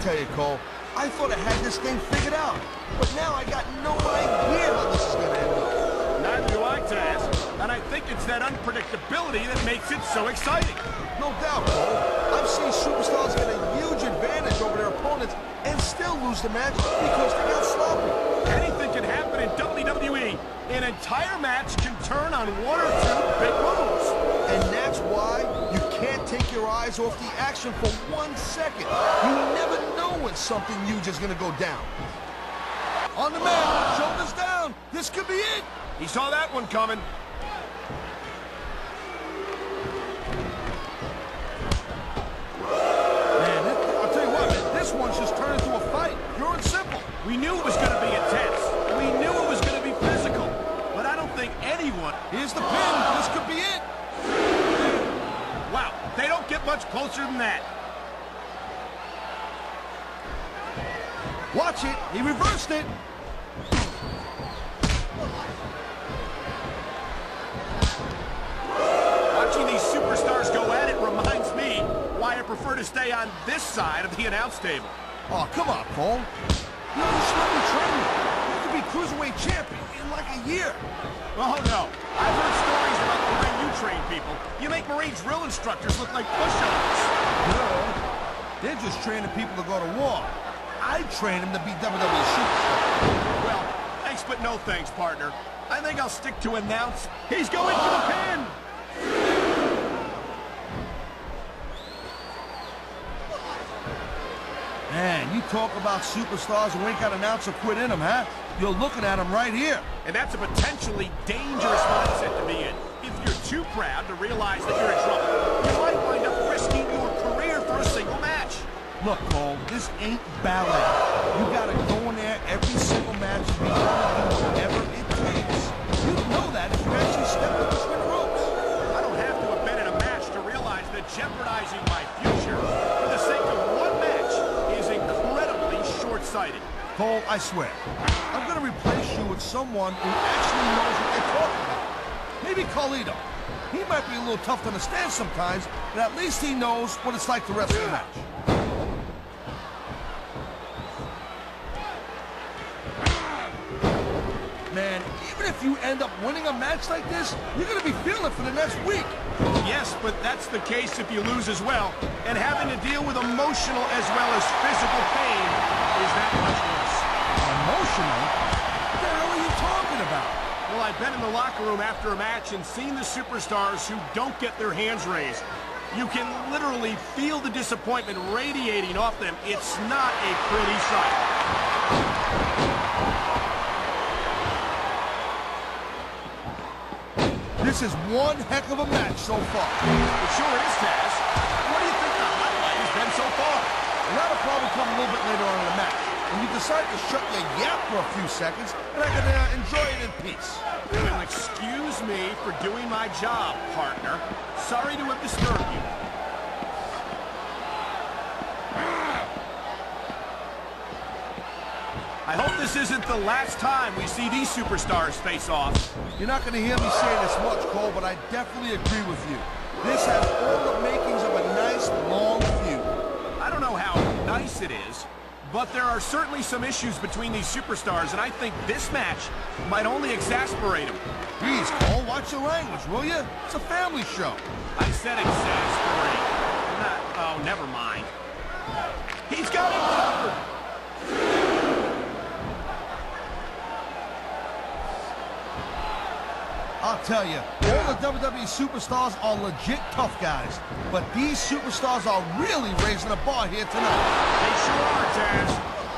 tell you, Cole, I thought I had this thing figured out. But now I got no idea how this is going to end up. Neither do I, Taz. And I think it's that unpredictability that makes it so exciting. No doubt, Cole. I've seen superstars get a huge advantage over their opponents and still lose the match because they got sloppy. Anything can happen in WWE. An entire match can turn on one or two big moves. And that's why you can't take your eyes off the action for 1 second. You never know when something huge is going to go down. On the man, shoulders down. This could be it. He saw that one coming. Man, I'll tell you what, man, this one's just turned into a fight. Pure and simple. We knew it was going to be intense. We knew it was going to be physical. But I don't think anyone... Here's the pin. This could be it. Wow, they don't get much closer than that. Watch it. He reversed it. Watching these superstars go at it reminds me why I prefer to stay on this side of the announce table. Oh, come on, Cole. You're just let me train you. You could be Cruiserweight champion in like a year. Oh, no. I've heard stories about the way you train people. You make Marine drill instructors look like pushovers. No, they're just training people to go to war. I train them to be WWE superstars. Well, thanks but no thanks, partner. I think I'll stick to announce. He's going for the pin! Man, you talk about superstars who ain't got an ounce of quit in them, huh? You're looking at them right here. And that's a potentially dangerous mindset to be in. If you're too proud to realize that you're in trouble, you might wind up risking your career for a single match. Look, Cole, this ain't ballet. You gotta go in there every single match and be willing to do whatever it takes. You know that if you actually step up the swing ropes. I don't have to have been in a match to realize that jeopardizing my future for the sake of one match is incredibly short-sighted. Cole, I swear, I'm gonna replace you with someone who actually knows what they're talking about. Maybe Carlito. He might be a little tough to understand sometimes, but at least he knows what it's like to wrestle a match. Man, even if you end up winning a match like this, you're gonna be feeling it for the next week. Yes, but that's the case if you lose as well. And having to deal with emotional as well as physical pain is that much worse. Emotional? What the hell are you talking about? Well, I've been in the locker room after a match and seen the superstars who don't get their hands raised. You can literally feel the disappointment radiating off them. It's not a pretty sight. This is one heck of a match so far. It sure is, Taz. What do you think the highlight has been so far? Well, that'll probably come a little bit later on in the match. When you decide to shut your yap for a few seconds, and I can enjoy it in peace. Well, excuse me for doing my job, partner. Sorry to have disturbed you. I hope this isn't the last time we see these superstars face off. You're not going to hear me say this much, Cole, but I definitely agree with you. This has all the makings of a nice, long feud. I don't know how nice it is, but there are certainly some issues between these superstars, and I think this match might only exasperate them. Please, Cole, watch your language, will you? It's a family show. I said exasperate. Oh, never mind. He's got it covered. I'll tell you, all the WWE superstars are legit tough guys, but these superstars are really raising the bar here tonight. They sure are, Taz.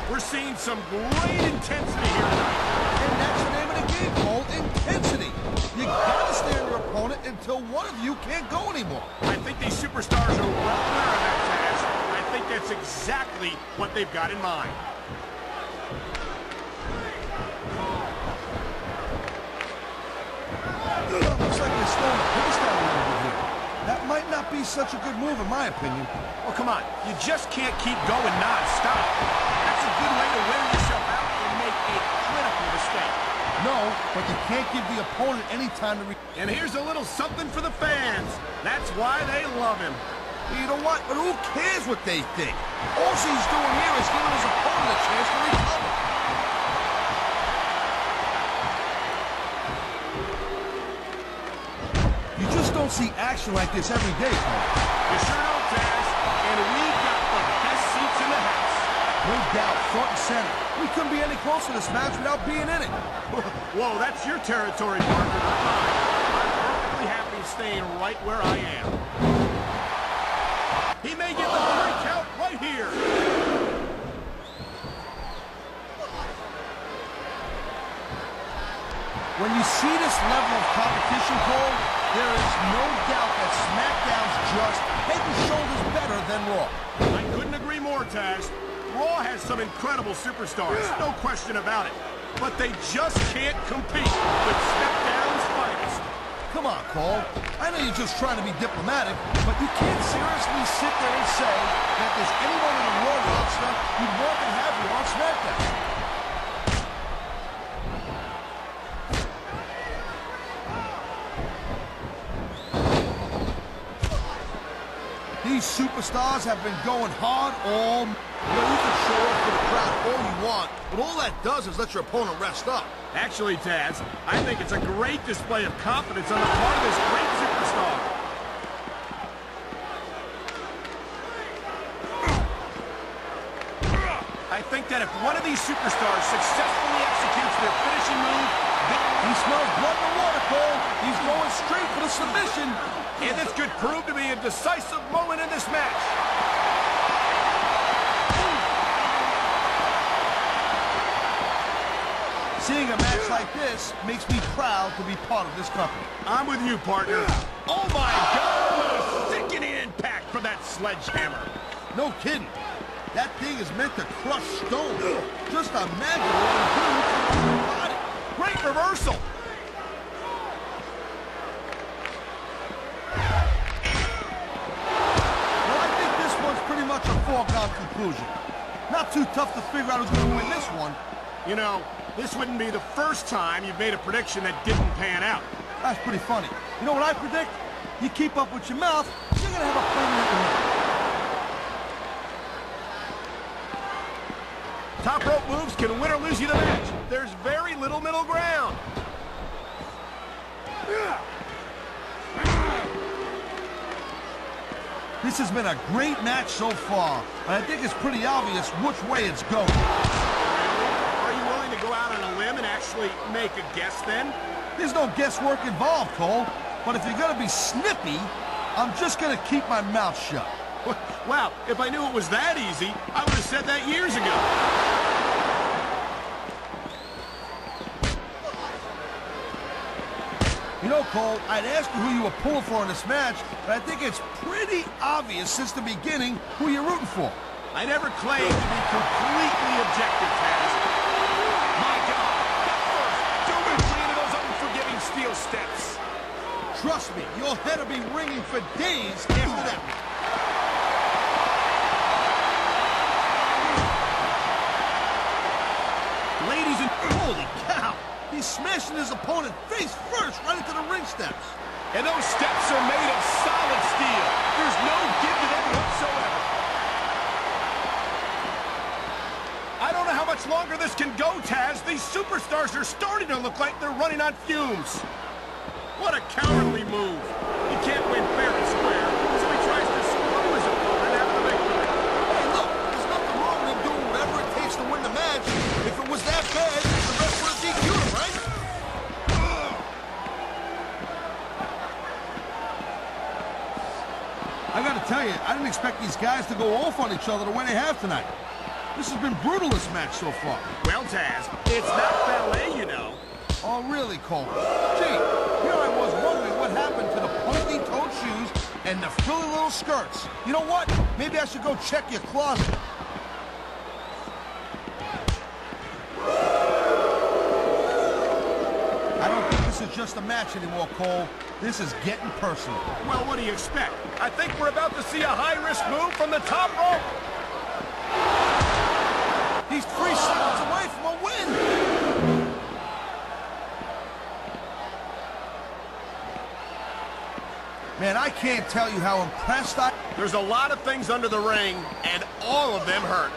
We're seeing some great intensity here tonight. And that's the name of the game, Cole, intensity. You gotta stay on your opponent until one of you can't go anymore. I think these superstars are well aware of that, Taz. I think that's exactly what they've got in mind. Looks like they're slowing the pace down a little bit here. That might not be such a good move, in my opinion. Well, come on. You just can't keep going non-stop. That's a good way to wear yourself out and make a critical mistake. No, but you can't give the opponent any time to... And here's a little something for the fans. That's why they love him. You know what? But who cares what they think? All he's doing here is giving his opponent a chance to recover. You just don't see action like this every day, Cole. You sure don't, Taz. And we've got the best seats in the house. No doubt, front and center. We couldn't be any closer to this match without being in it. Whoa, that's your territory, partner, not mine. I'm perfectly happy staying right where I am. He may get the 3 count right here. When you see this level of competition, Cole, there is no doubt that SmackDown's just head and shoulders better than Raw. I couldn't agree more, Taz. Raw has some incredible superstars, no question about it. But they just can't compete with SmackDown's finest. Come on, Cole. I know you're just trying to be diplomatic, but you can't seriously sit there and say that there's anyone in the Raw roster you'd want to have you on SmackDown. These superstars have been going hard all... You know, you can show up for the crowd all you want, but all that does is let your opponent rest up. Actually, Taz, I think it's a great display of confidence on the part of this great superstar. I think that if one of these superstars successfully executes their finishing move, he smells blood in the water, Cole. He's going straight for the submission. And this could prove to be a decisive moment in this match. Seeing a match like this makes me proud to be part of this company. I'm with you, partner. Oh, my God! What a sickening impact for that sledgehammer. No kidding. That thing is meant to crush stone. Just imagine what it will do to your body. Great reversal. Well, I think this one's pretty much a foregone conclusion. Not too tough to figure out who's going to win this one. You know, this wouldn't be the first time you've made a prediction that didn't pan out. That's pretty funny. You know what I predict? You keep up with your mouth, you're going to have a permanent win. Top rope moves can win or lose you the match. There's very little middle ground. This has been a great match so far, and I think it's pretty obvious which way it's going. Are you willing to go out on a limb and actually make a guess then? There's no guesswork involved, Cole. But if you're going to be snippy, I'm just going to keep my mouth shut. Wow, if I knew it was that easy, I would have said that years ago. You know, Cole, I'd ask you who you were pulling for in this match, but I think it's pretty obvious since the beginning who you're rooting for. I never claimed to be completely objective, Taz. My God, that first, directly into those unforgiving steel steps. Trust me, your head will be ringing for days after that. Ladies and... Holy cow! He's smashing his opponent face first right into the ring steps. And those steps are made of solid steel. There's no give to them whatsoever. I don't know how much longer this can go, Taz. These superstars are starting to look like they're running on fumes. What a cowardly move. He can't win fair and square, so he tries to screw his opponent out of the victory. Hey, look, there's nothing wrong with him doing whatever it takes to win the match. If it was that bad, the ref would have DQ'd him, right? I gotta tell you, I didn't expect these guys to go off on each other the way they have tonight. This has been brutal, this match so far. Well, Taz, it's not ballet, you know. Oh, really, Cole? Gee, here I was wondering what happened to the pointy-toed shoes and the frilly little skirts. You know what? Maybe I should go check your closet. I don't think this is just a match anymore, Cole. This is getting personal. Well, what do you expect? I think we're about to see a high-risk move from the top rope. He's 3 seconds away from a win. Man, I can't tell you how impressed I... There's a lot of things under the ring, and all of them hurt.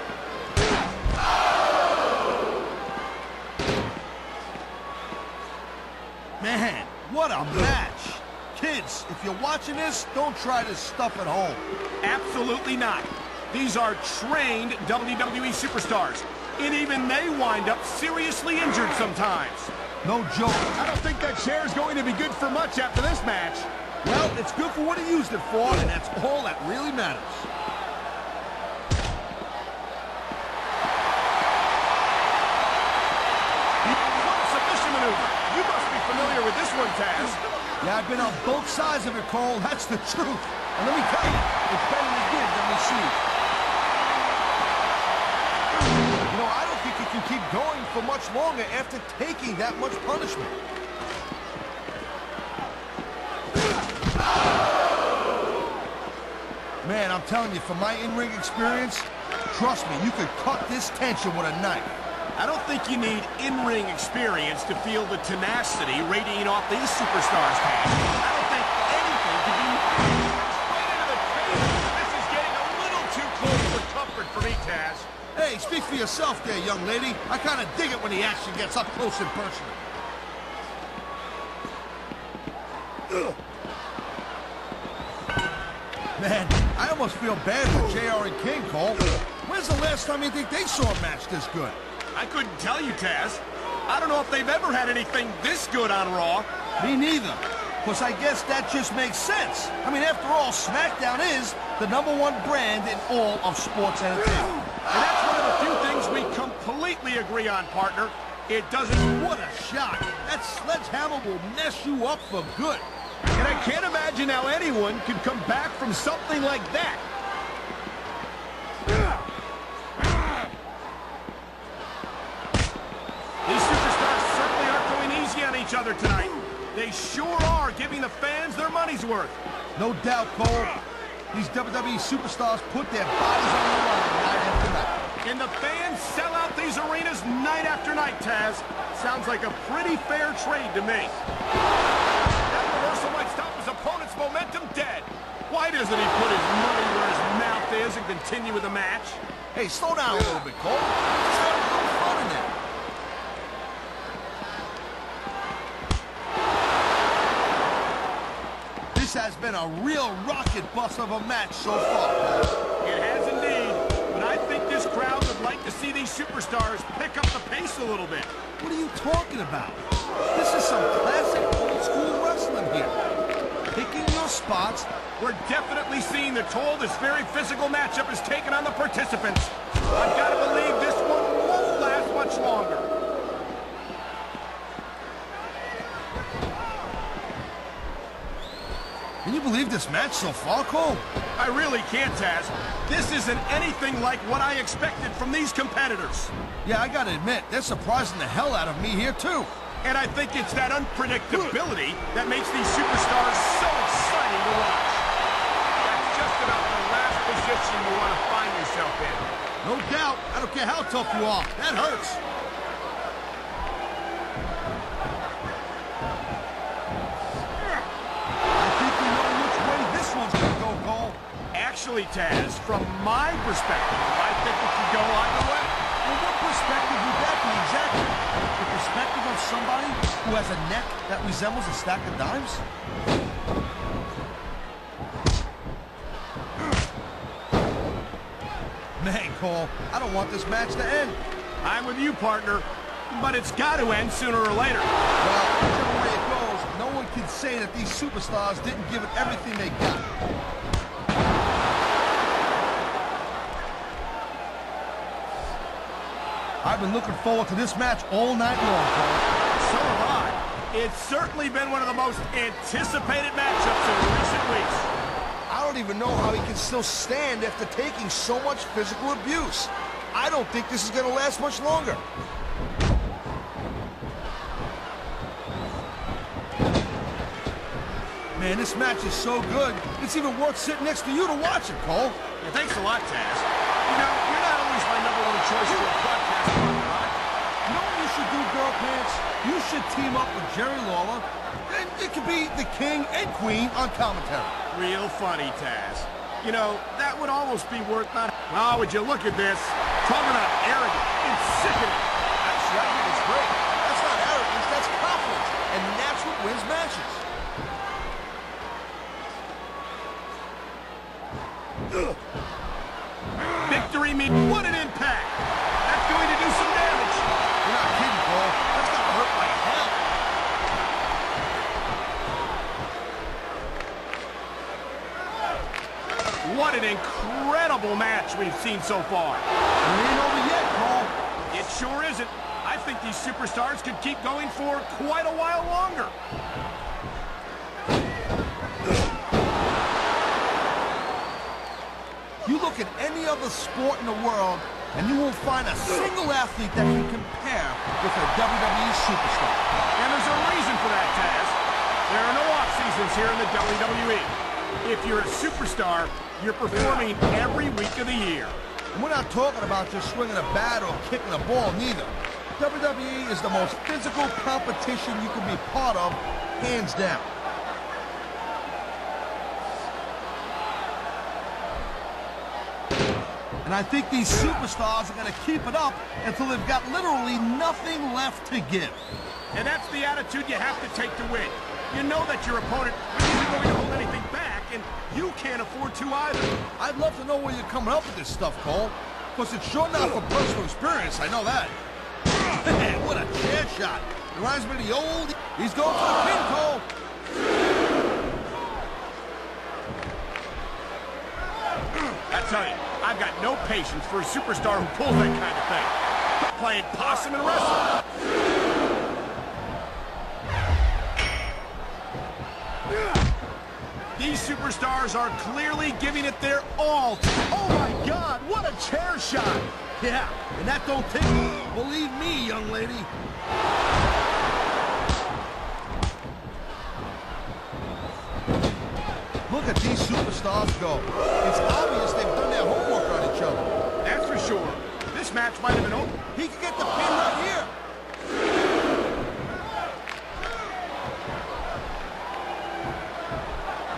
Man, what a match. Kids, if you're watching this, don't try this stuff at home. Absolutely not. These are trained WWE superstars, and even they wind up seriously injured sometimes. No joke. I don't think that chair is going to be good for much after this match. Well, it's good for what he used it for, and that's all that really matters. What a submission maneuver. You must be familiar with this one, Taz. Yeah, I've been on both sides of it, Cole. That's the truth. And let me tell you, it's better to give than receive. You know, I don't think he can keep going for much longer after taking that much punishment. Man, I'm telling you, from my in-ring experience, trust me, you could cut this tension with a knife. I don't think you need in-ring experience to feel the tenacity radiating off these superstars, Taz. I don't think anything can be straight into the face. This is getting a little too close for comfort for me, Taz. Hey, speak for yourself there, young lady. I kind of dig it when the action gets up close and personal. Man, I almost feel bad for JR and King, Cole. When's the last time you think they saw a match this good? I couldn't tell you, Taz. I don't know if they've ever had anything this good on Raw. Me neither. Because I guess that just makes sense. I mean, after all, SmackDown is the #1 brand in all of sports entertainment. And that's one of the few things we completely agree on, partner. It doesn't... What a shot. That sledgehammer will mess you up for good. And I can't imagine how anyone could come back from something like that. These superstars certainly aren't going easy on each other tonight. They sure are giving the fans their money's worth. No doubt, Cole. These WWE superstars put their bodies on the line night after night. And the fans sell out these arenas night after night, Taz. Sounds like a pretty fair trade to me. That reversal might stop his opponent's momentum dead. Why doesn't he put his money where his mouth is and continue with the match? Hey, slow down a little bit, Cole. Let's have a little fun in there. This has been a real rocket bust of a match so far. It has indeed. But I think this crowd would like to see these superstars pick up the pace a little bit. What are you talking about? This is some classic old-school wrestling here. Picking your spots. We're definitely seeing the toll this very physical matchup has taken on the participants. I've got to believe this one won't last much longer. Can you believe this match so far, Cole? I really can't, Taz. This isn't anything like what I expected from these competitors. Yeah, I gotta admit, they're surprising the hell out of me here, too. And I think it's that unpredictability that makes these superstars so exciting to watch. That's just about the last position you want to find yourself in. No doubt. I don't care how tough you are. That hurts. I think we know which way this one's gonna go, Cole. Actually, Taz, from my perspective, I think it could go either way. Well, what perspective would that be exactly? The perspective of somebody who has a neck that resembles a stack of dimes? Man, Cole, I don't want this match to end. I'm with you, partner, but it's got to end sooner or later. Well, whichever way it goes, no one can say that these superstars didn't give it everything they got. I've been looking forward to this match all night long, Cole. So have I. It's certainly been one of the most anticipated matchups in recent weeks. I don't even know how he can still stand after taking so much physical abuse. I don't think this is going to last much longer. Man, this match is so good, it's even worth sitting next to you to watch it, Cole. Yeah, thanks a lot, Taz. You know, you're not always my #1 choice for a podcast partner, right? You know what you should do, Girl Pants? You should team up with Jerry Lawler and it could be the king and queen on commentary. Real funny, Taz. You know, that would almost be worth not... Oh, would you look at this? Talk about arrogant. It's sickening. Actually, I think it's great. That's not arrogance, that's confidence. And that's what wins matches. Victory means... What an impact! That's going to do some damage. You're not kidding, Cole. That's gonna hurt like hell. What an incredible match we've seen so far. It ain't over yet, Cole. It sure isn't. I think these superstars could keep going for quite a while longer. You look at any other sport in the world, and you won't find a single athlete that can compare with a WWE superstar. And there's a reason for that, Taz. There are no off-seasons here in the WWE. If you're a superstar, you're performing every week of the year. And we're not talking about just swinging a bat or kicking a ball, neither. WWE is the most physical competition you can be part of, hands down. And I think these superstars are going to keep it up until they've got literally nothing left to give. And that's the attitude you have to take to win. You know that your opponent isn't going to hold anything back, and you can't afford to either. I'd love to know where you're coming up with this stuff, Cole. Because it's sure not from personal experience, I know that. Man, what a chair shot. Reminds me of the old... He's going for the pin, Cole. I tell you, I've got no patience for a superstar who pulls that kind of thing. Playing possum and wrestling. These superstars are clearly giving it their all. Oh my God, what a chair shot! Yeah, and that don't tickle. Believe me, young lady. Look at these superstars go. It's obvious they've done their homework on each other. That's for sure. This match might have been over. He could get the pin right here.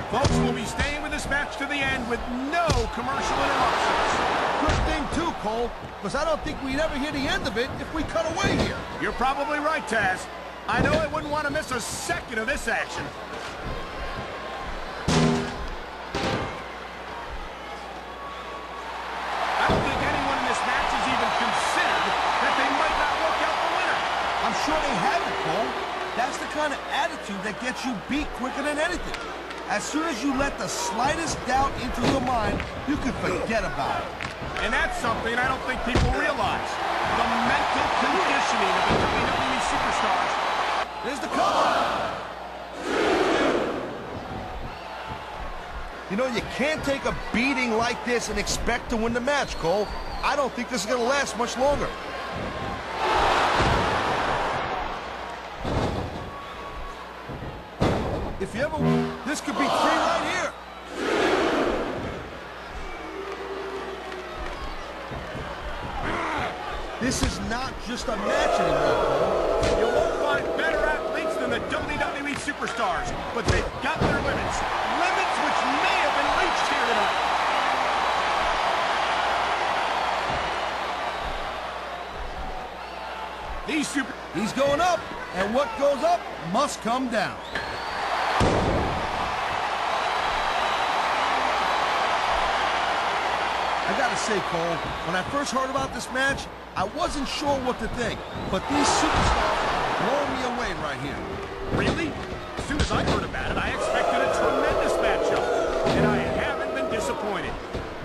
Folks, we'll be staying with this match to the end with no commercial interruptions. Good thing too, Cole, because I don't think we'd ever hear the end of it if we cut away here. You're probably right, Taz. I know I wouldn't want to miss a second of this action. I don't think anyone in this match has even considered that they might not work out the winner. I'm sure they haven't, Cole. That's the kind of attitude that gets you beat quicker than anything. As soon as you let the slightest doubt into your mind, you can forget about it. And that's something I don't think people realize. The mental conditioning of the WWE superstars. There's the cover. You know, you can't take a beating like this and expect to win the match, Cole. I don't think this is going to last much longer. If you ever... This could be 3 right here. This is not just a match anymore, Cole. You won't find better athletes than the WWE superstars, but they've got their limits. Limits which may have been reached here tonight. He's going up, and what goes up must come down. I gotta say, Cole, when I first heard about this match, I wasn't sure what to think, but these superstars blow me away right here. Really? As soon as I heard about it, I expected a tremendous matchup, and I haven't been disappointed.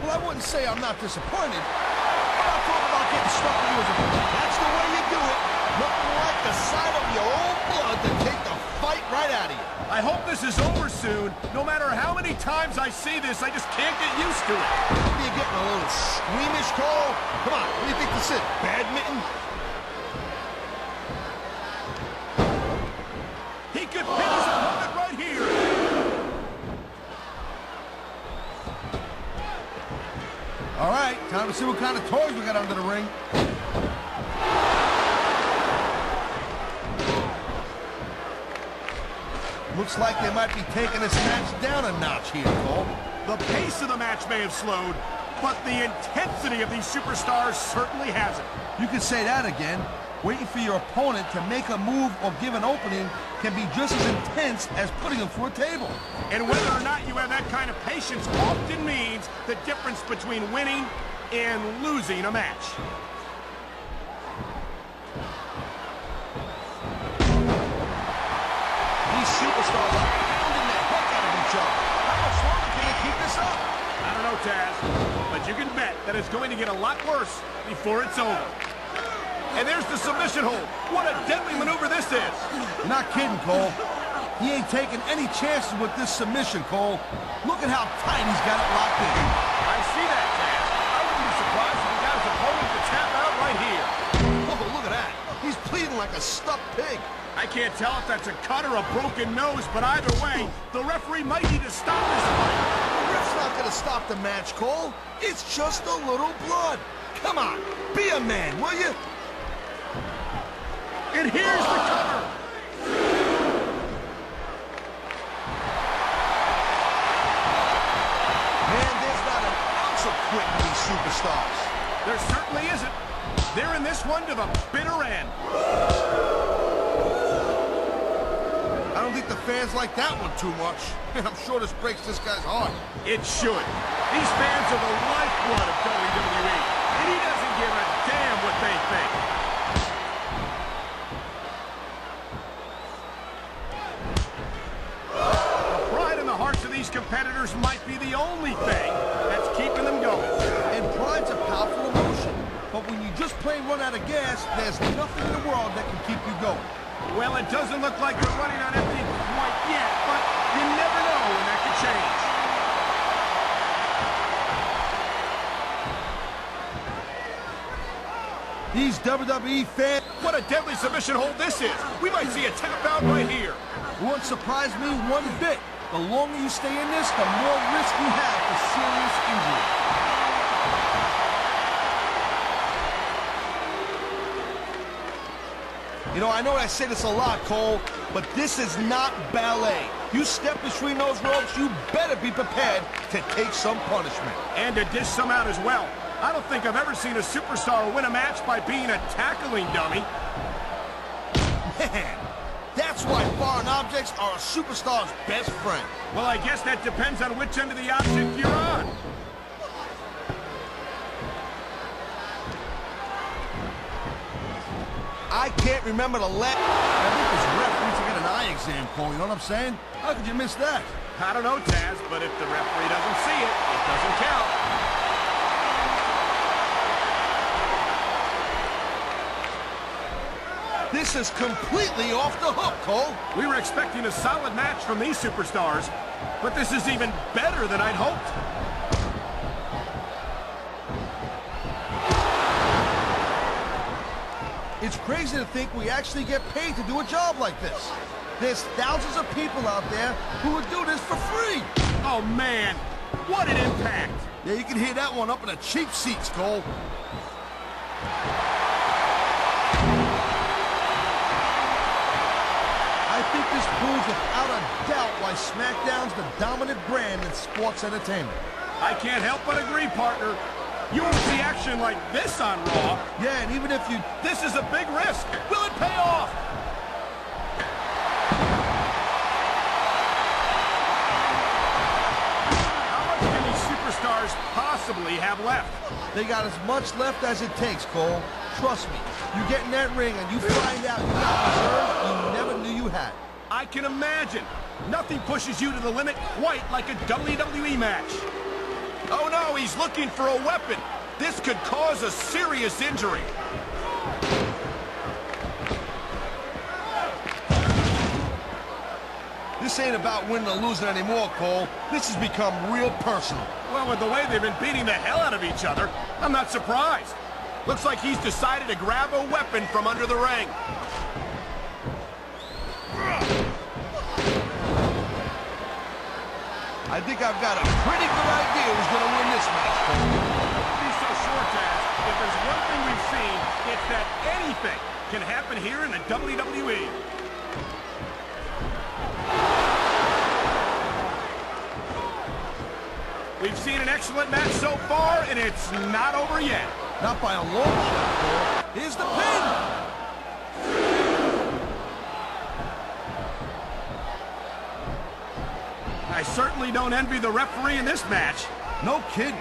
Well, I wouldn't say I'm not disappointed. I'm not talking about getting stuck in the woods. That's the way you do it. Nothing like the sight of your own blood to take the fight right out of you. I hope this is over soon. No matter how many times I see this, I just can't get used to it. What are you getting, a little squeamish, Cole? Come on, what do you think this is, badminton? He could pin his opponent right here. All right, time to see what kind of toys we got under the ring. Looks like they might be taking this match down a notch here, Cole. The pace of the match may have slowed, but the intensity of these superstars certainly hasn't. You can say that again. Waiting for your opponent to make a move or give an opening can be just as intense as putting them through a table. And whether or not you have that kind of patience often means the difference between winning and losing a match. These superstars are pounding the heck out of each other. How much longer can they keep this up? I don't know, Taz, but you can bet that it's going to get a lot worse before it's over. And there's the submission hold. What a deadly maneuver this is. You're not kidding, Cole. He ain't taking any chances with this submission, Cole. Look at how tight he's got it locked in. I see that, Taz. I wouldn't be surprised if he got his opponent to tap out right here. Oh, look at that. He's pleading like a stuffed pig. I can't tell if that's a cut or a broken nose, but either way, the referee might need to stop this fight. The ref's not going to stop the match, Cole. It's just a little blood. Come on, be a man, will you? And here's the cover. Man, there's not an ounce of quit in these superstars. There certainly isn't. They're in this one to the bitter end. I don't think the fans like that one too much. I'm sure this breaks this guy's heart. It should. These fans are the lifeblood of WWE, and he doesn't give a damn what they think. The pride in the hearts of these competitors might be the only thing that's keeping them going. And pride's a powerful emotion. But when you just plain run out of gas, there's nothing in the world that can keep you going. Well, it doesn't look like they're running on empty quite yet, but you never know when that could change. These WWE fans... What a deadly submission hold this is. We might see a tap out right here. Won't surprise me one bit. The longer you stay in this, the more risk you have for serious injury. You know, I know I say this a lot, Cole, but this is not ballet. You step between those ropes, you better be prepared to take some punishment. And to dish some out as well. I don't think I've ever seen a superstar win a match by being a tackling dummy. Man, that's why foreign objects are a superstar's best friend. Well, I guess that depends on which end of the object you're on. I can't remember the last... I think this ref needs to get an eye exam, Cole, you know what I'm saying? How could you miss that? I don't know, Taz, but if the referee doesn't see it, it doesn't count. This is completely off the hook, Cole. We were expecting a solid match from these superstars, but this is even better than I'd hoped. It's crazy to think we actually get paid to do a job like this. There's thousands of people out there who would do this for free. Oh, man, what an impact. Yeah, you can hear that one up in the cheap seats, Cole. I think this proves without a doubt why SmackDown's the dominant brand in sports entertainment. I can't help but agree, partner. You won't see action like this on Raw. Yeah, and even if you... This is a big risk. Will it pay off? How much can these superstars possibly have left? They got as much left as it takes, Cole. Trust me. You get in that ring and you find out you got reserves you never knew you had. I can imagine. Nothing pushes you to the limit quite like a WWE match. Oh no, he's looking for a weapon. This could cause a serious injury. This ain't about winning or losing anymore, Cole. This has become real personal. Well, with the way they've been beating the hell out of each other, I'm not surprised. Looks like he's decided to grab a weapon from under the ring. I think I've got a pretty good idea who's going to win this match, Cole. Don't be so sure, Taz. If there's one thing we've seen, it's that anything can happen here in the WWE. an excellent match so far, and it's not over yet. Not by a long shot, Cole. Here's the pin. I certainly don't envy the referee in this match. No kidding.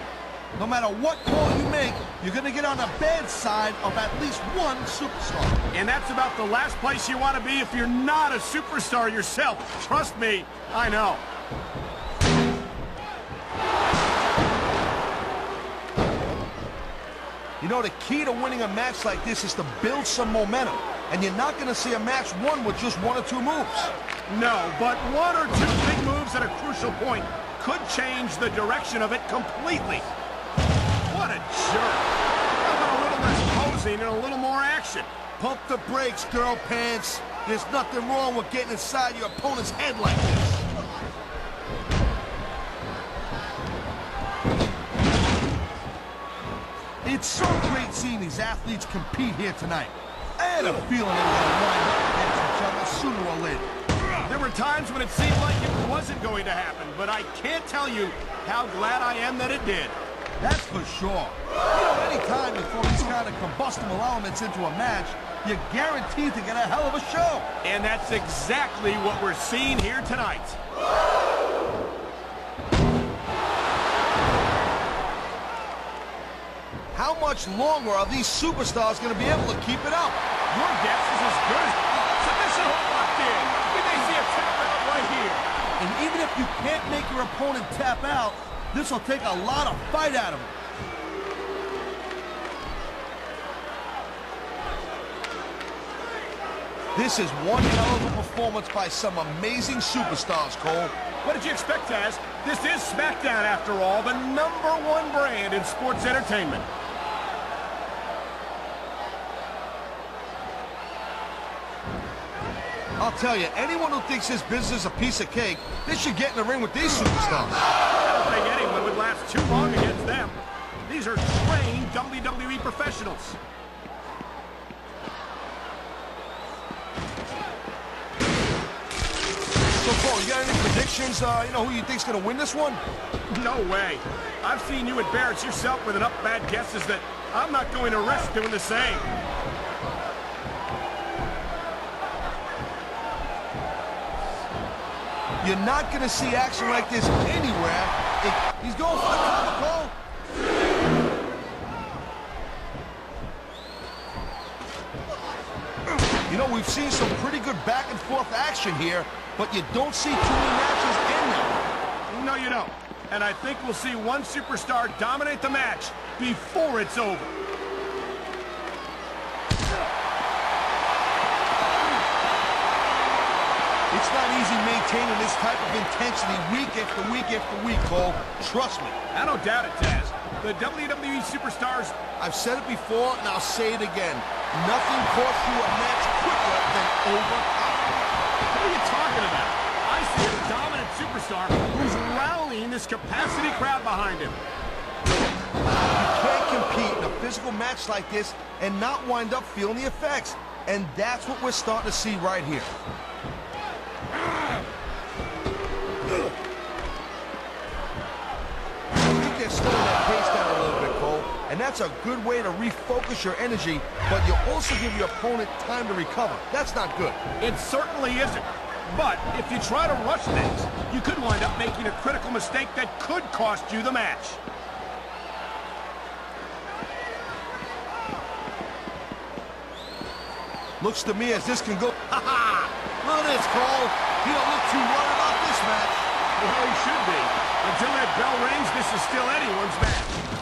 No matter what call you make, you're going to get on the bad side of at least one superstar. And that's about the last place you want to be if you're not a superstar yourself. Trust me, I know. You know, the key to winning a match like this is to build some momentum. And you're not going to see a match won with just one or two moves. No, but one or two big moves at a crucial point could change the direction of it completely. What a jerk. How about a little less posing and a little more action? Pump the brakes, girl pants. There's nothing wrong with getting inside your opponent's head like this. It's so great seeing these athletes compete here tonight. I had a feeling they were going to wind up against each other sooner or later. There were times when it seemed like it wasn't going to happen, but I can't tell you how glad I am that it did. That's for sure. You know, anytime you throw these kind of combustible elements into a match, you're guaranteed to get a hell of a show. And that's exactly what we're seeing here tonight. How much longer are these superstars going to be able to keep it up? Your guess is as good as... Submission hold locked in. We may see a tap out right here. And even if you can't make your opponent tap out, this will take a lot of fight out of him. This is one hell of a performance by some amazing superstars, Cole. What did you expect, Taz? This is SmackDown, after all, the #1 brand in sports entertainment. I'll tell you, anyone who thinks this business is a piece of cake, they should get in the ring with these superstars. I don't think anyone would last too long against them. These are trained WWE professionals. So, Cole, you got any predictions? You know who you think's going to win this one? No way. I've seen you embarrass yourself with enough bad guesses that I'm not going to risk doing the same. You're not going to see action like this anywhere. He's going for the cover, Cole. You know, we've seen some pretty good back-and-forth action here, but you don't see too many matches end them. No, you don't. And I think we'll see one superstar dominate the match before it's over. It's not easy maintaining this type of intensity week after week after week, Cole. Trust me. I don't doubt it, Taz. The WWE superstars... I've said it before, and I'll say it again. Nothing costs you a match quicker than overtime. What are you talking about? I see a dominant superstar who's rallying this capacity crowd behind him. You can't compete in a physical match like this and not wind up feeling the effects. And that's what we're starting to see right here. I think they're slowing that pace down a little bit, Cole. And that's a good way to refocus your energy, but you also give your opponent time to recover. That's not good. It certainly isn't. But if you try to rush things, you could wind up making a critical mistake that could cost you the match. Looks to me as this can go... Ha-ha! Look at this, Cole. He don't look too worried about this match. Well, he should be. Until that bell rings, this is still anyone's match.